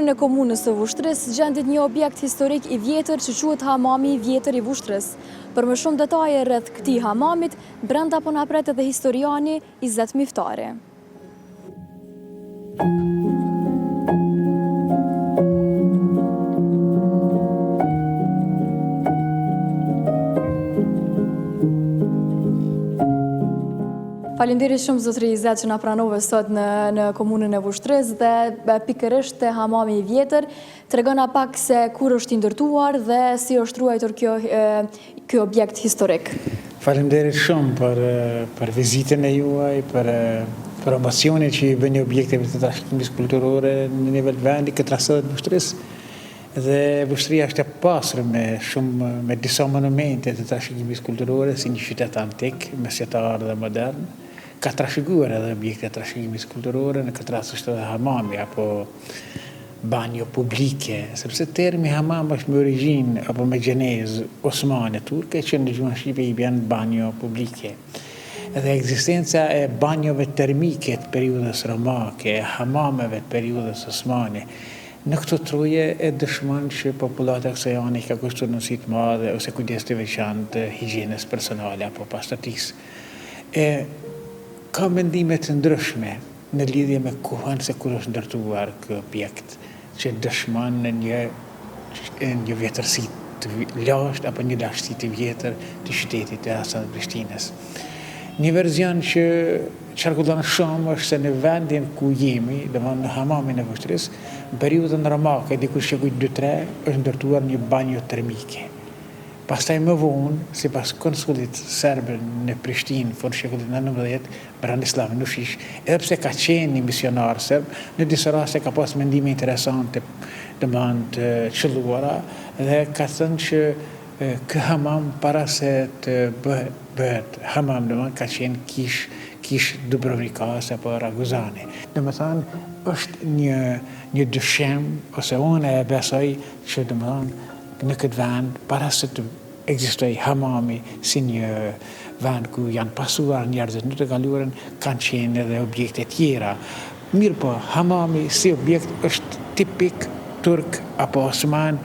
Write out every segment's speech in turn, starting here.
e komunës së Vushtrës gjendet një objekt historik i vjetër që quhet Hamami i Vjetër i Vushtrës. Për më shumë detaje rreth këtij hamamit, brenda po na pret edhe historiani Izet Miftari. Faleminderit shumë zotëri Izet që na pranove sot në komunën e Vushtrës dhe pikërisht te Hamami i Vjetër. Tregona pak se kur është i ndërtuar dhe si është ruajtur ky objekt historik. Faleminderit shumë për vizitën e juaj, për promocionin që i bëni objekteve të trashëgimisë kulturore në nivel vendi këtë rastet në Vushtrës. Dhe Vushtria është e pasur me disa monumente të trashëgimisë kulturore si një qytet antik, mesjetar dhe modern. Ka trashëguar edhe objekte të trashëgimisë kulturore, në këtë rast është edhe hamami apo banjo publike, sepse termi hamam është me origjinë apo me gjenezë osmane turke që në gjuhën shqipe i bën banjo publike. Edhe ekzistenca e banjove termike të periudhës romake, hamameve të periudhës osmane, në këto troje e dëshmon që populata kësaj ane ka kushtuar nësi të madhe ose kujdes të veçantë higjienës personale apo pastatisë. Ka mendime të ndryshme në lidhje me kohën se kur është ndërtuar ky objekt, që dëshmon në një vjetërsi të lashtë apo një lashtësi të vjetër të qytetit të Asat Prishtinës. Një verzion që qarkullon shumë është se në vendin ku jemi, domethënë në hamamin e Vushtrës, në periudhën romake, dikush që kujt 2-3, është ndërtuar një banjo termike. Pastaj më vonë, sipas konsulit serb në Prishtinë, fund shekullit 19, Branislav Nušić, edhe pse ka qenë një misionar serb, në disa raste ka pas mendime interesante, domethënë të qelluara, dhe ka thënë që ky hamam para se të bëhet hamam, domethënë ka qenë kish Dubrovnikas apo Raguzani. Domethënë është një dyshim ose unë e besoj që domethënë në këtë vend, para se të ekzistoj hamami si një vend ku janë pasuar njerëzit në të kaluarën, kanë qenë edhe objekte tjera. Mirë po, hamami si objekt është tipik turk apo osman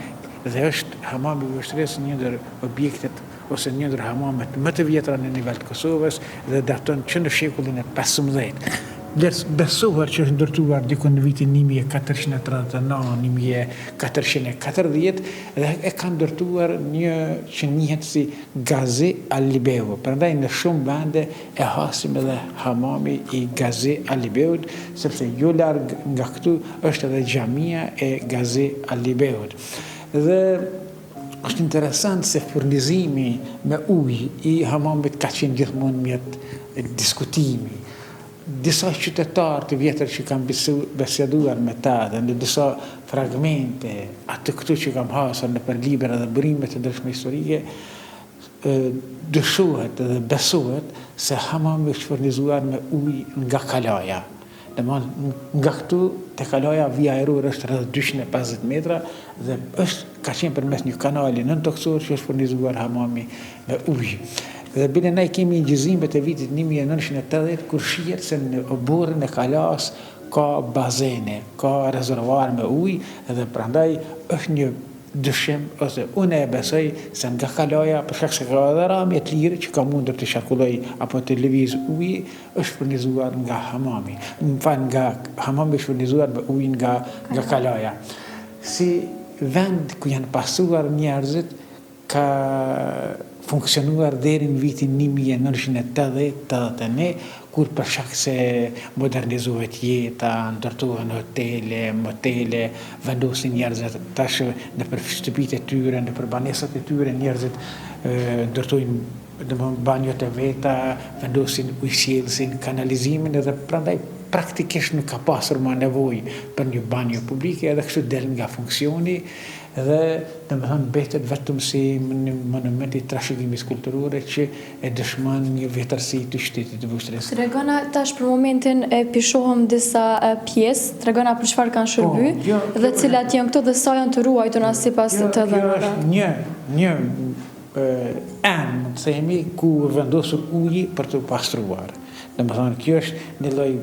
dhe është hamami i Vushtrës një ndër objektet ose një ndër hamamet më të vjetra në nivel të Kosovës dhe daton që në shekullin e 15. Besohet që është ndërtuar diku në vitin 1439, 1440 dhe e ka ndërtuar një që njihet si Gazi Alibeu. Prandaj në shumë vende e hasim edhe hamami i Gazi Alibeut, sepse jo larg nga këtu është edhe xhamia e Gazi Alibeut. Dhe është interesant se furnizimi me ujë i hamamit ka qenë gjithmonë mjet diskutimi. Disa qytetarë të vjetër që kam biseduar me ta dhe në disa fragmente atë këtu që kam hasur në për libra dhe burime të ndryshme historike, dyshohet dhe besohet se hamami është furnizuar me ujë nga kalaja. Nga këtu te kalaja vija ajrore është rreth 250 metra dhe ka qenë përmes një kanali nëntoksor që është furnizuar hamami me ujë. Dhe bile ne kemi gjyzime të vitit 1980 kur shihet se në oborrin e kalas ka bazene, ka rezervuar me ujë dhe prandaj është një dyshim ose unë e besoj se nga kalaja për shkak se ka edhe ramje të lirë që ka mundur të qarkulloj apo të lëviz ujë është furnizuar nga hamami. Nga hamami është furnizuar me ujë nga kalaja. Si vend ku janë pasuar njerëzit ka funksionuar deri në vitin 1980-81, kur për shkak se modernizohet jeta, ndërtohen hotele, motele, vendosin njerëzit tash nëpër shtëpitë e tyre, nëpër banesat e tyre njerëzit ndërtojnë banjot e veta, vendosin ujësjellsin, kanalizimin edhe prandaj praktikisht nuk ka pasur më nevojë për një banjo publike edhe kështu del nga funksioni dhe domethënë betet vetëm si një monument i trashëgimisë kulturore që e dëshmon një vjetërsi të qytetit të Vushtrës. Tregona tash për momentin e pishohëm disa pjesë, tregona për çfarë kanë shërby dhe cilat janë këto dhe sa janë të ruajtura sipas të dhënave. Një mund të themi ku vendosur uji për të pastruar. Domethënë kjo është një lloj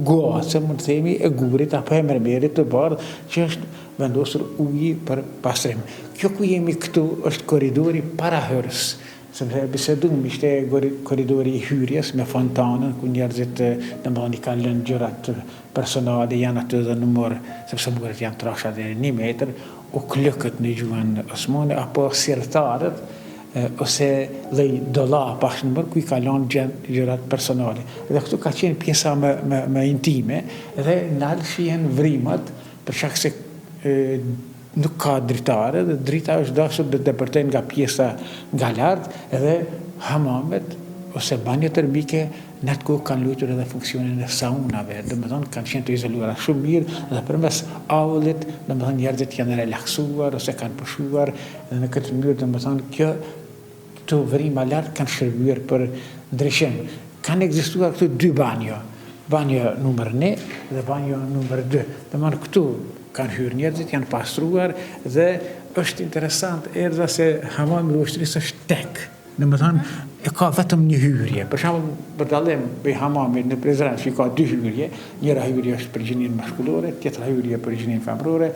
gocë, mund të themi, e gurit apo e mermerit të bardhë që është vendosur uji për pastrim. Kjo ku jemi këtu është koridori parahyrës, sepse bisedum ishte koridori i hyrjes me fontanën, ku njerëzit i kanë lënë gjërat personale, janë aty dhe numër, sepse muret janë trasha dhe 1 metër, u klëkët në gjuhën osmane, apo sirtarët, ose lej dollap ashtë nëmër, ku i ka lanë gjërat personale. Dhe këtu ka qenë pjesa më intime, dhe nalë shihen vrimat, për shkak se nuk ka dritare, dhe drita është dashur të depërtojnë nga pjesa nga lartë, edhe hamamet ose banjët termike në atë kohë kanë luajtur edhe funksionin e saunave, domethënë kanë qenë të izoluara shumë mirë dhe përmes aullit, domethënë njerëzit janë relaksuar ose kanë pushuar dhe në këtë mënyrë domethënë këto vrima lart kanë shërbyer për ndryshim. Kanë ekzistuar këtu 2 banjo. Banjo numër 1 dhe banjo numër 2. Domethënë këtu kanë hyrë njerëzit, janë pastruar dhe është interesant erdha se hamami i ushtrisë është tek. Domethënë e ka vetëm një hyrje. Për shembull, për dallim me hamamit në Prizren, që ka 2 hyrje, njëra hyrje është për gjininë maskullore, tjetra hyrje për gjininë femrore.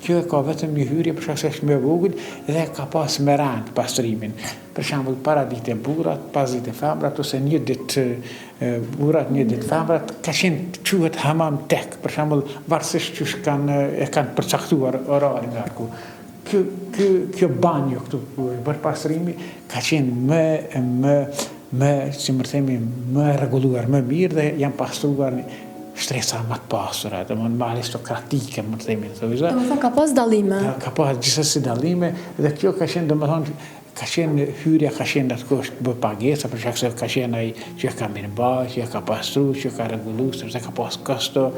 Kjo ka vetëm një hyrje për shkak se është më e vogël dhe ka pas me rand pastrimin. Për shembull, para ditë burrat, pas ditë femrat ose një ditë burrat, një ditë femrat, ka qenë quhet hamam tek. Për shembull, varësisht që kanë përcaktuar orarin nga ku. Kjo banjo këtu për pastrimi ka qenë si më themi, më rregulluar, më mirë dhe janë pastruar shtresa më të pasura, më aristokratike, më themi. Domethënë ka pas dallime. Ka pas gjithsesi dallime dhe kjo ka qenë domethënë ka qenë hyrja, ka qenë atë kohë bë pagesa, për shkak se ka qenë ai që ka mirëmbajtur, që ka pastruar, që ka rregulluar, sepse ka pas kosto.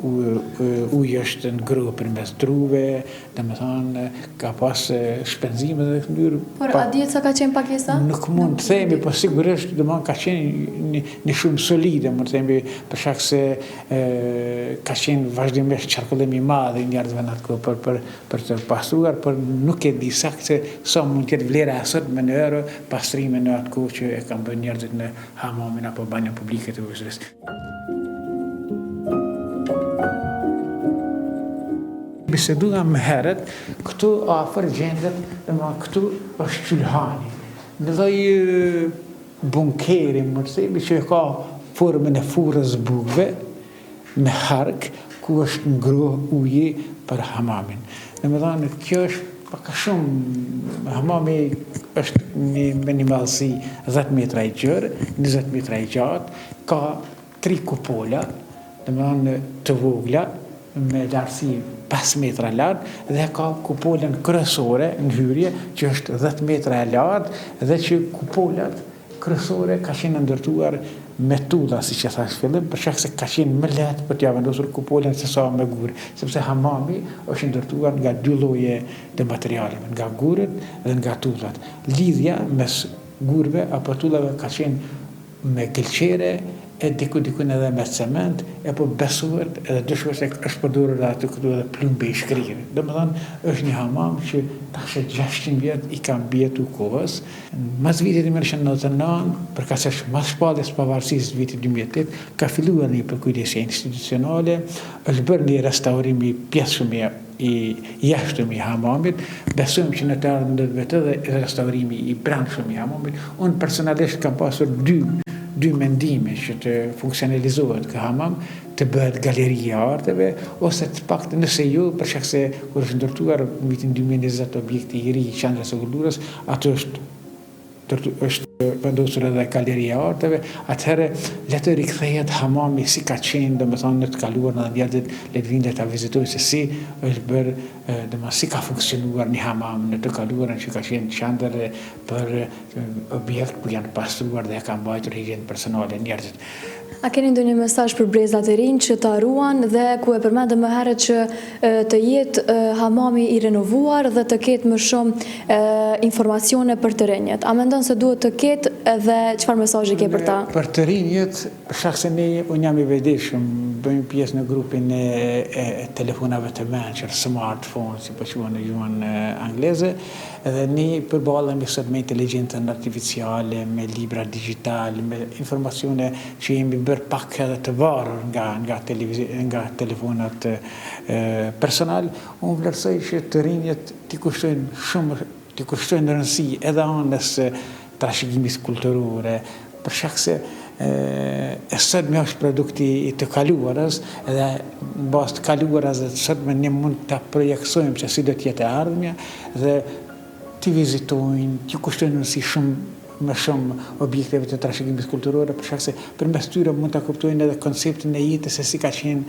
Uji është ngro përmes druve, domethënë ka pas shpenzime dhe mënyrë. Por a dihet sa ka qenë pagesa? Nuk mund të themi, po sigurisht domethënë ka qenë një shumë solide, mund të themi, për shkak se ka qenë vazhdimisht qarkullim i madh i njerëzve në atë kohë për të pastruar, por nuk e di saktë sa mund të jetë vlera e sotme në euro pastrime në atë kohë që e kanë bërë njerëzit në hamamin apo banjën publike të ushtrisë. Bisedua më herët, këtu afër gjendet, këtu është qylhani. Në lloj bunkeri, më të themi, që ka formën e furrës bukëve, me hark, ku është ngro uji për hamamin. Domethënë, kjo është pak shumë, hamami është me një madhësi 10 metra i gjerë, 20 metra i gjatë, ka 3 kupola, domethënë të vogla, me lartësi 5 metra lartë dhe ka kupolën kryesore në hyrje që është 10 metra e lartë dhe që kupolat kryesore ka qenë ndërtuar me tulla, siç e thash fillim, për shkak se ka qenë më lehtë për t'ia vendosur kupolën se sa me gur, sepse hamami është ndërtuar nga 2 lloje të materialeve, nga gurët dhe nga tullat. Lidhja mes gurve apo tullave ka qenë me gëlqere, e dikun edhe me cement, e po besuar edhe dyshuar se është përdorur aty këtu edhe plumbi i shkrirë. Domethënë është një hamam që tash 600 vjet i ka mbietur kohës. Mas vitit 1999, përkaq se mas shpalljes pavarësisë vitit 2008, ka filluar një përkujdesje institucionale, është bërë një restaurim i pjesëmi i jashtëm i hamamit. Besojmë që në të ardhmen do të edhe restaurimi i brendshëm i hamamit. Unë personalisht kam pasur dy mendime që të funksionalizohet ky hamam, të bëhet galeri e arteve, ose të paktën nëse jo, për shkak se kur është ndërtuar në vitin 2020 objekti i ri i qendrës së kulturës, atë është vendosur edhe galeri e arteve, atëherë le të rikthehet hamami si ka qenë, domethënë në të kaluar në njerëzit le të vinë ta vizitojnë se si është bërë, domethënë si ka funksionuar një hamam në të kaluarën që ka qenë qendër për objekt ku janë pastruar dhe ka mbajtur higjienën personale njerëzit. A keni ndonjë mesazh për brezat e rinj që ta ruan dhe ku e përmendëm më herët që të jetë hamami i renovuar dhe të ketë më shumë informacione për të rinjët? A mendon se duhet të ketë dhe çfarë mesazhi ke për ta? Për të rinjët, për shkak se unë jam i vëdishëm bëjmë pjesë në grupin e telefonave të mençur, smartphone, si po quhen në gjuhën angleze, dhe ne përballemi sot me inteligjencën artificiale, me libra digital, me informacione që jemi bërë pak edhe të varur nga telefonat personal. Unë vlerësoj që të rinjët t'i kushtojnë rëndësi edhe anës trashëgimis kulturore, për shkak se sotme është produkti i të kaluarës, edhe në bazë të kaluarës dhe sotme ne mund të projeksojmë që si do t'jetë e ardhmja dhe t'i vizitojnë, t'i kushtojnë rëndësi më shumë objekteve të trashëgimit kulturore, për shkak se përmes tyre mund ta kuptojnë edhe konceptin e jetës se si ka qenë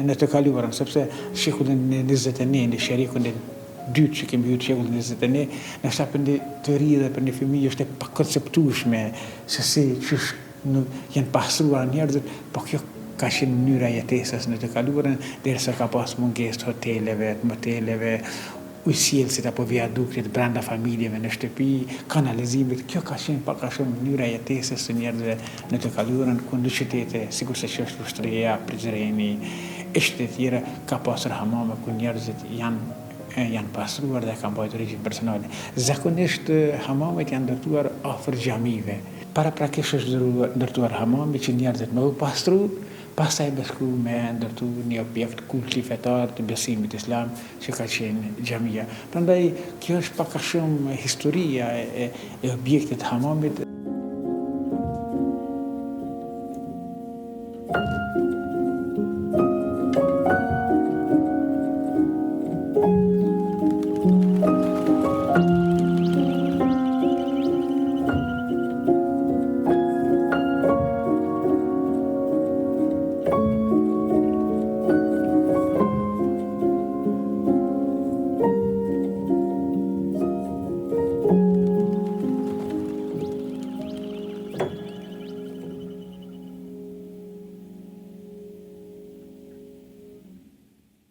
në të kaluarën, sepse shekullin e 21, në sherikun e dytë që kemi hyrë shekullin e 21, nështë për një të ri dhe për një fëmijë është e pakonceptueshme se si qysh janë pastruar njerëzit, po kjo ka qenë mënyra jetesës në të kaluarën, derisa ka pas mungesë të hoteleve, të moteleve, ujësjellësit apo viaduktit brenda familjeve në shtëpi, kanalizimit. Kjo ka qenë pak a shumë mënyra jetesës së njerëzve në të kaluarën, ku në qytete, sigurisht që është Ushtria, Prizreni, e shtete tjera ka pasur hamame ku njerëzit janë pastruar dhe kanë bajtur higjienë personale. Zakonisht hamamet janë ndërtuar afër xhamive. Paraprakisht është ndërtuar hamami që njerëzit më u pastru, pastaj besku me ndërtu një objekt kulti fetar të besimit islam që ka qenë xhamia. Prandaj kjo është pak a shumë historia e objektit hamamit.